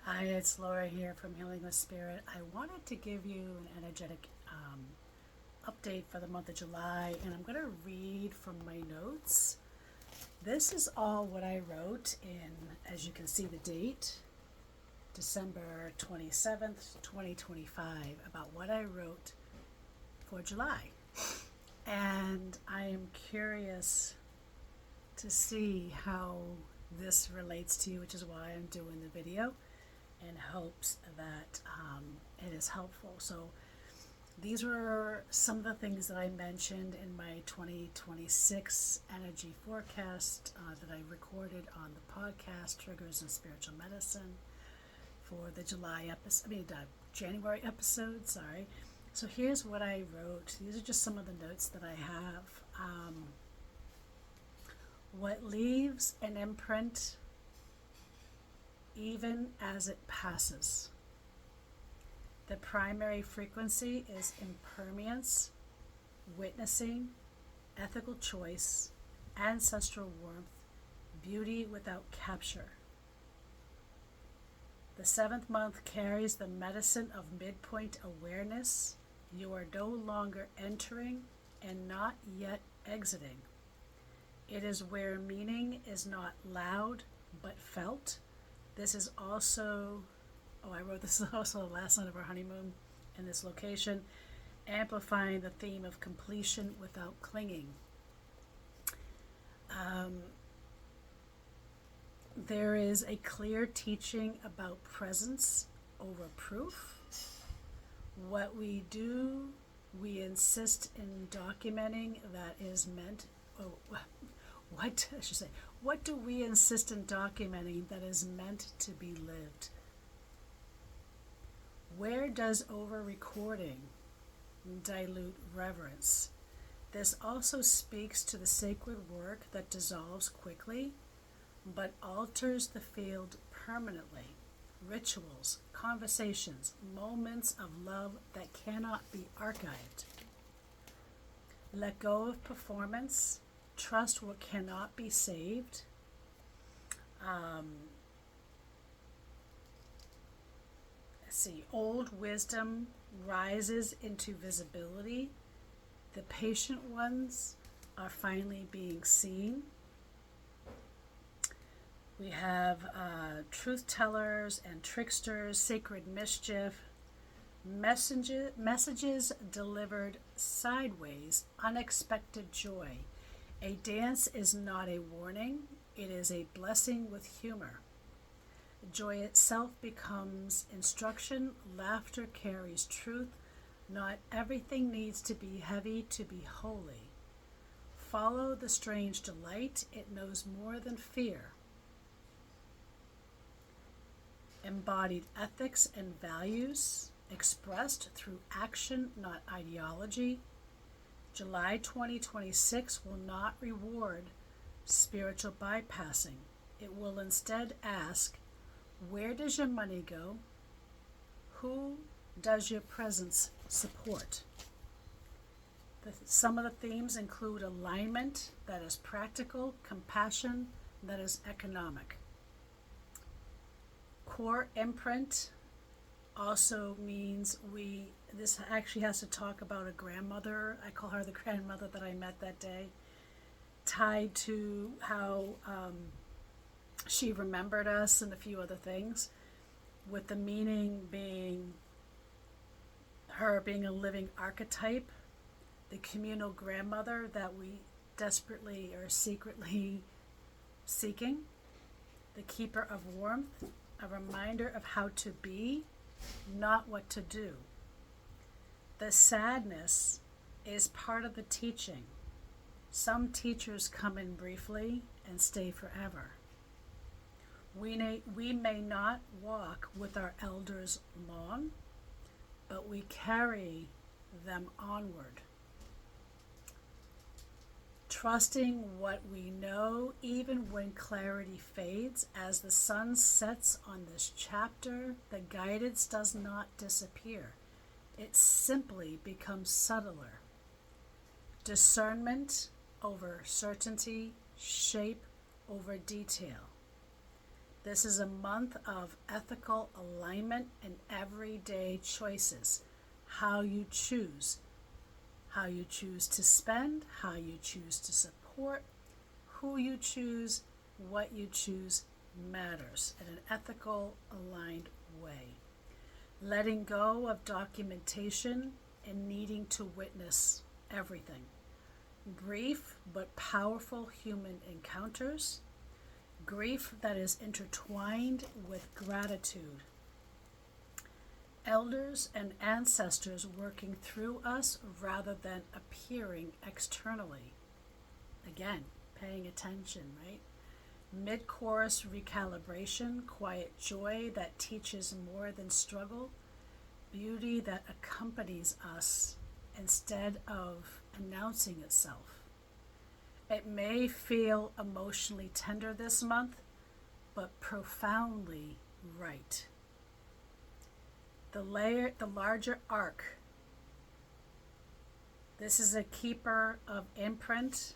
Hi, it's Laura here from Healing with Spirit. I wanted to give you an energetic update for the month of July, and I'm going to read from my notes. This is all what I wrote in, as you can see, the date, December 27th, 2025, about what I wrote for July. And I am curious to see how this relates to you, which is why I'm doing the video, in hopes that it is helpful. So these were some of the things that I mentioned in my 2026 energy forecast that I recorded on the podcast Triggers in Spiritual Medicine for the January episode. Sorry. So here's what I wrote. These are just some of the notes that I have. What leaves an imprint even as it passes. The primary frequency is impermanence, witnessing, ethical choice, ancestral warmth, beauty without capture. The seventh month carries the medicine of midpoint awareness. You are no longer entering and not yet exiting. It is where meaning is not loud but felt. This is also, I wrote this is also the last night of our honeymoon in this location, amplifying the theme of completion without clinging. There is a clear teaching about presence over proof. What we do, we insist in documenting that is meant, what do we insist in documenting that is meant to be lived? Where does over-recording dilute reverence? This also speaks to the sacred work that dissolves quickly, but alters the field permanently. Rituals, conversations, moments of love that cannot be archived. Let go of performance. Trust what cannot be saved. Old wisdom rises into visibility. The patient ones are finally being seen. We have truth tellers and tricksters, sacred mischief, messages delivered sideways, unexpected joy. A dance is not a warning, it is a blessing with humor. Joy itself becomes instruction, laughter carries truth. Not everything needs to be heavy to be holy. Follow the strange delight, it knows more than fear. Embodied ethics and values, expressed through action, not ideology. July 2026 will not reward spiritual bypassing. It will instead ask, where does your money go? Who does your presence support? Some of the themes include alignment, that is practical, compassion, that is economic. Core imprint also means this actually has to talk about a grandmother. I call her the grandmother that I met that day, tied to how she remembered us and a few other things, with the meaning being her being a living archetype, the communal grandmother that we desperately or secretly seeking, the keeper of warmth, a reminder of how to be, not what to do. The sadness is part of the teaching. Some teachers come in briefly and stay forever. We may not walk with our elders long, but we carry them onward. Trusting what we know even when clarity fades. As the sun sets on this chapter, the guidance does not disappear. It simply becomes subtler. Discernment over certainty, shape over detail. This is a month of ethical alignment and everyday choices. How you choose to spend, how you choose to support, who you choose, what you choose matters in an ethical, aligned way. Letting go of documentation and needing to witness everything. Brief but powerful human encounters. Grief that is intertwined with gratitude. Elders and ancestors working through us rather than appearing externally. Again, paying attention, right? Mid-chorus recalibration, quiet joy that teaches more than struggle, beauty that accompanies us instead of announcing itself. It may feel emotionally tender this month, but profoundly right. The larger arc. This is a keeper of imprint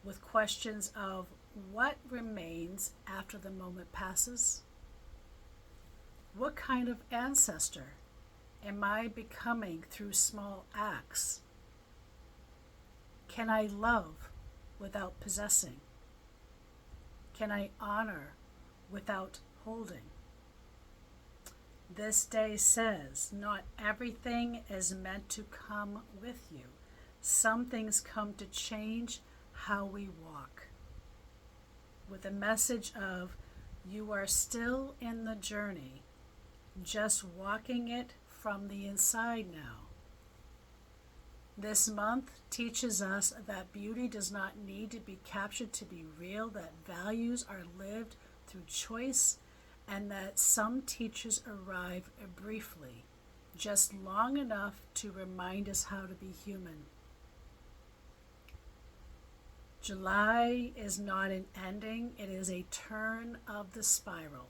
with questions of what remains after the moment passes. What kind of ancestor am I becoming through small acts? Can I love without possessing? Can I honor without holding? This day says not everything is meant to come with you. Some things come to change how we walk. With a message of you are still in the journey, just walking it from the inside now. This month teaches us that beauty does not need to be captured to be real, that values are lived through choice, and that some teachers arrive briefly, just long enough to remind us how to be human. July is not an ending, it is a turn of the spiral.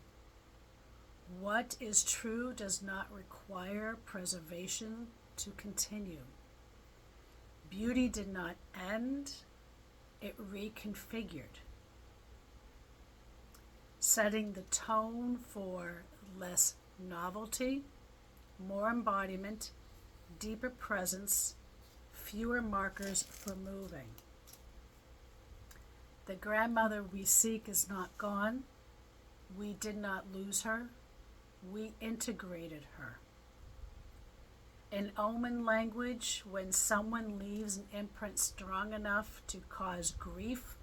What is true does not require preservation to continue. Beauty did not end, it reconfigured, setting the tone for less novelty, more embodiment, deeper presence, fewer markers for moving. The grandmother we seek is not gone. We did not lose her. We integrated her. In omen language, when someone leaves an imprint strong enough to cause grief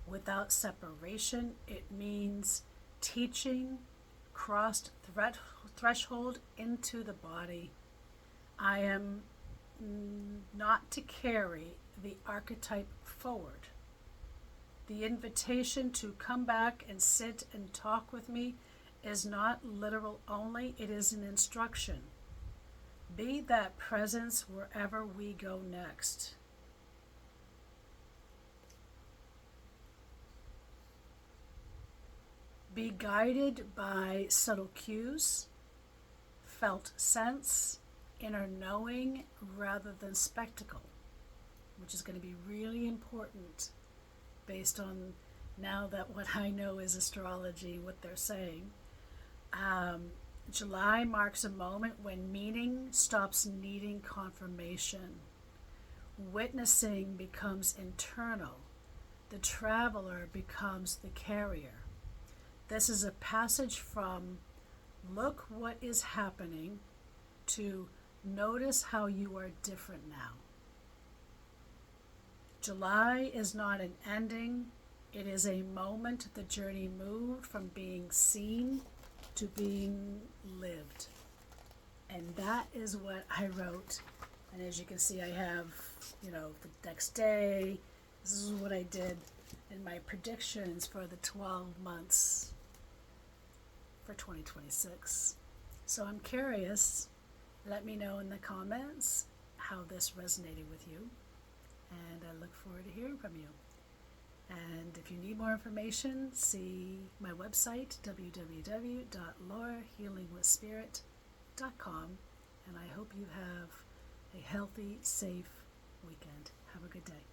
without separation, it means teaching crossed threshold into the body. I am not to carry the archetype forward. The invitation to come back and sit and talk with me is not literal only, it is an instruction. Be that presence wherever we go next. Be guided by subtle cues, felt sense, inner knowing rather than spectacle, which is going to be really important based on now that what I know is astrology, what they're saying. July marks a moment when meaning stops needing confirmation. Witnessing becomes internal. The traveler becomes the carrier. This is a passage from look what is happening to notice how you are different now. July is not an ending. It is a moment the journey moved from being seen to being lived. And that is what I wrote. And as you can see, I have, the next day. This is what I did in my predictions for the 12 months for 2026. So I'm curious. Let me know in the comments how this resonated with you. And I look forward to hearing from you. And if you need more information, see my website, www.laurahealingwithspirit.com. And I hope you have a healthy, safe weekend. Have a good day.